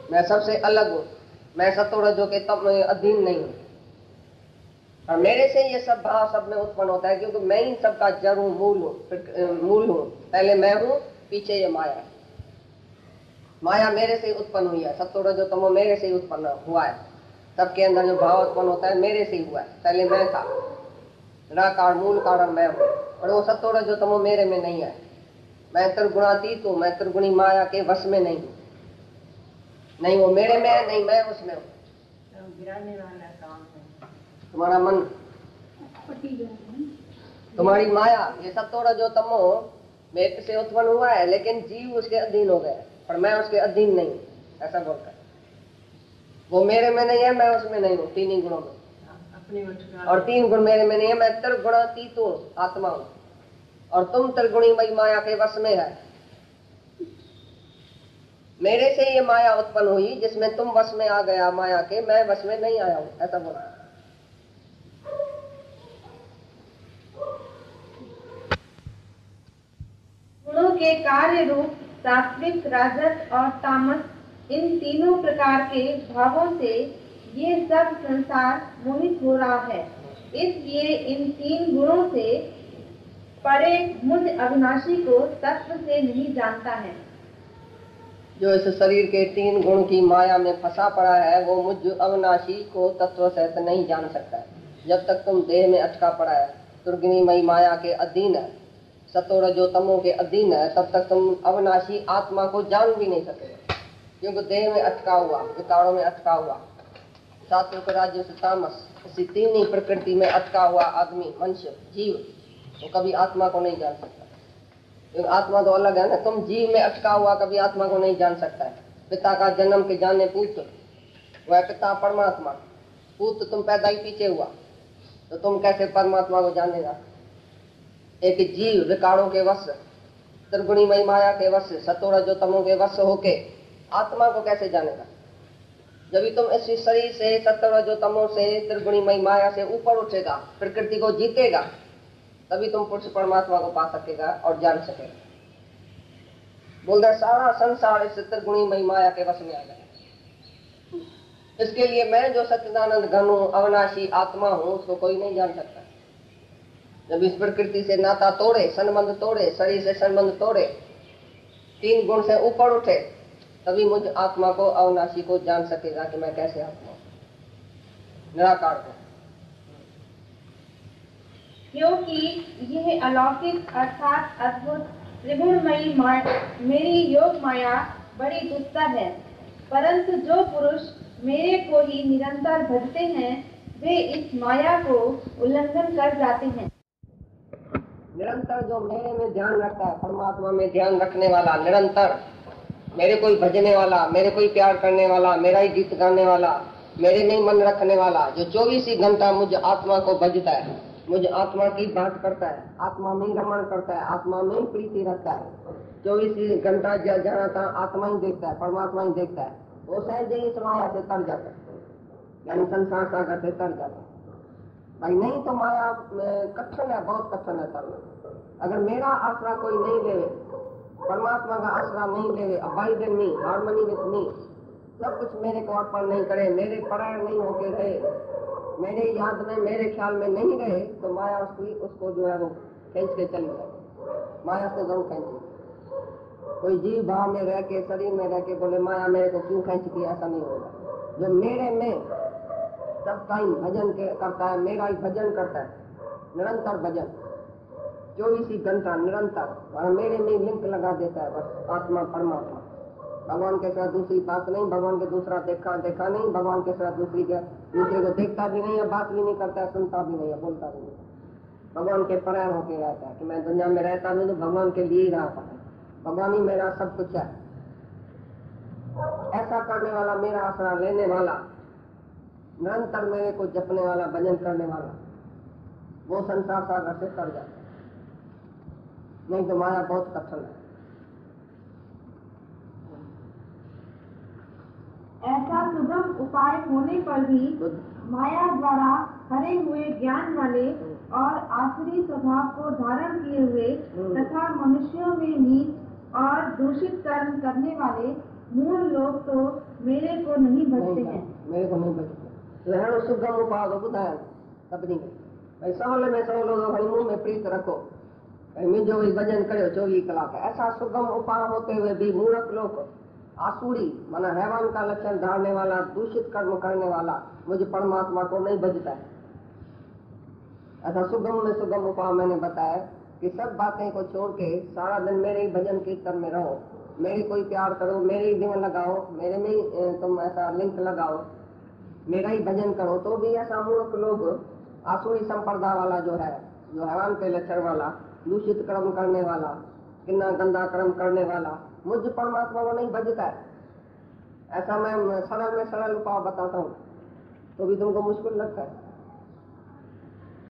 मैं सबसे अलग हूँ, मैं सत्वरजो के तम अधीन नहीं हूँ। और मेरे से ये सब भाव सब में उत्पन्न होता है, क्योंकि मैं इन सब का जड़ हूँ, मूल हूँ। पहले मैं हूँ, पीछे ये माया है। माया मेरे से उत्पन्न हुई है, सत्वरजो तमो मेरे से ही उत्पन्न हुआ है। सबके अंदर जो भाव उत्पन्न होता है मेरे से ही हुआ है। पहले मैं था, निराकार मूल कारण मैं हूँ, और वो सत्वरजो तमो मेरे में नहीं है। मैं त्रिगुणातीत हूँ, मैं त्रिगुणी माया के वश में नहीं हूँ। नहीं वो मेरे में है, नहीं मैं उसमें हूँ। गिराने वाला काम है तुम्हारा मन, तुम्हारी माया, ये सत्वरजो तमो मेरे से उत्पन्न हुआ है, लेकिन जीव उसके अधीन हो गया, पर मैं उसके अधीन नहीं हूँ, ऐसा बोलता है। वो मेरे में नहीं है, मैं उसमें नहीं हूँ, तीन ही गुणों में। और तीन गुण मेरे में नहीं है, मैं त्रिगुणातीत हूँ, आत्मा हूँ। और तुम त्रिगुणीमयी माया के वश में है। मेरे से ये माया उत्पन्न हुई, जिसमें तुम वश में आ गया माया के, मैं वश में नहीं आया हूँ, ऐसा बोला। गुणों के कार्य रूप सात्विक, राजस और तामस, इन तीनों प्रकार के भावों से ये सब संसार मोहित हो रहा है। इसलिए इन तीन गुणों से परे मुझ अविनाशी को तत्व से नहीं जानता है। जो इस शरीर के तीन गुण की माया में फंसा पड़ा है, वो मुझ अविनाशी को तत्व सहित नहीं जान सकता है। जब तक तुम देह में अटका पड़ा है, त्रिगुणीमयी माया के अधीन है, सत्वरजो तमो के अधीन है, तब तक तुम अविनाशी आत्मा को जान भी नहीं सकेगा। क्योंकि देह में अटका हुआ, विकारों में अटका हुआ, सात्विक, राजस, तामस, इसी तीन ही प्रकृति में अटका हुआ आदमी, मनुष्य, जीव, वो कभी आत्मा को नहीं जान सकता। क्योंकि आत्मा तो अलग है ना। तुम जीव में अटका हुआ कभी आत्मा को नहीं जान सकता है। पिता का जन्म के जाने पुत्र, वह पिता परमात्मा, पुत्र तुम पैदा ही पीछे हुआ, तो तुम कैसे परमात्मा को जानेगा? एक जीव विकारों के वश, त्रिगुणीमयी माया के वश, सत्वरजो तमो के वश होके आत्मा को कैसे जानेगा? जब भी तुम इस शरीर से, सत्वरजो तमो से, त्रिगुणीमयी माया से ऊपर उठेगा, प्रकृति को जीतेगा, तभी तुम पुरुष परमात्मा को पा सकेगा और जान सकेगा। बोलता सारा संसार इस त्रिगुणीमयी माया के वश में आ गया। इसके लिए मैं जो सच्चिदानंद घन हूँ, अविनाशी आत्मा हूँ, उसको कोई नहीं जान सकता। जब इस प्रकृति से नाता तोड़े, संबंध तोड़े, शरीर से संबंध तोड़े, तीन गुण से ऊपर उठे, तभी मुझ आत्मा को, अविनाशी को जान सकेगा कि मैं कैसे आत्मा हूँ, निराकार को। क्योंकि यह अलौकिक अर्थात अद्भुत त्रिगुणमयी मेरी योग माया बड़ी दुस्तर है, परंतु जो पुरुष मेरे को ही निरंतर भजते हैं, वे इस माया को उल्लंघन कर जाते हैं। निरंतर जो मेरे में ध्यान रखता है, परमात्मा में ध्यान रखने वाला, निरंतर मेरे को ही भजने वाला, मेरे को ही प्यार करने वाला, मेरा ही गीत गाने वाला, मेरे में ही मन रखने वाला, जो 24 घंटा मुझ आत्मा को भजता है, मुझ आत्मा की बात करता है, आत्मा में रमण करता है, आत्मा में प्रीति रखता है, 24 घंटा जहाँ तहाँ आत्मा ही देखता है, परमात्मा ही देखता है, वो सहज ही इस माया से तर जाता है, यानी संसार सागर से तर जाता है। भाई नहीं तो माया कठिन है, बहुत कठिन है तरना। अगर मेरा आसरा कोई नहीं ले, परमात्मा का आसरा नहीं ले, abide in me, harmony with me, सब कुछ मेरे को अर्पण नहीं करे, मेरे परायण नहीं होके गए, मेरे याद में, मेरे ख्याल में नहीं रहे, तो माया उसको जो है वो खींच के चली जाए। माया से जरूर खींची। कोई जीव भाव में रह के, शरीर में रह के बोले माया मेरे को क्यों खींचती, ऐसा नहीं होगा। जो मेरे में सबका ही भजन करता है, मेरा ही भजन करता है, निरंतर भजन, 24 घंटा निरंतर, और मेरे में लिंक लगा देता है बस, आत्मा परमात्मा। भगवान के साथ दूसरी बात नहीं, भगवान के दूसरा देखा नहीं, भगवान के साथ दूसरे को देखता भी नहीं है, बात भी नहीं करता है, सुनता भी नहीं है, बोलता भी नहीं। भगवान के परायण होके रहता है कि मैं दुनिया में रहता नहीं तो भगवान के लिए ही रहा था, भगवान ही मेरा सब कुछ है। ऐसा करने वाला, मेरा आसरा लेने वाला, निरंतर मेरे को जपने वाला, भजन करने वाला, वो संसार सागर से तर जाता है। नहीं तो माया बहुत कठिन है। ऐसा सुगम उपाय होने पर भी माया द्वारा हरे हुए ज्ञान वाले और आसुरी स्वभाव को धारण किए हुए तथा मनुष्यों में नीच और दूषित कर्म करने वाले मूल लोग तो मेरे को नहीं बचते हैं। मेरे को नहीं बचते। तो है सुगम उपाय तो बुधाया सभिनी खे भाई सवल में सवलो तो भाई मुंह में प्रीत रखो भाई मुझो भी भजन करो 24 कलाक। ऐसा सुगम उपाय होते हुए भी मूर्ख लोग आसुरी माना हैवान का लक्षण धारने वाला दूषित कर्म करने वाला मुझे परमात्मा को नहीं बचता है। ऐसा सुगम में सुगम उपाय मैंने बताया कि सब बातें को छोड़ के सारा दिन मेरे ही भजन कीर्तन में रहो, मेरी कोई प्यार करो, मेरे ही दिन लगाओ, मेरे में ही तुम ऐसा लिंक लगाओ, मेरा ही भजन करो। तो भी ऐसा मूर्ख लोग आसुरी संप्रदाय वाला जो है, जो हैवान के लक्षण वाला, दूषित कर्म करने वाला, कितना गंदा कर्म करने वाला मुझ परमात्मा को नहीं बचता है। ऐसा मैं सरल में सरल उपाय बताता हूँ तो भी तुमको मुश्किल लगता है।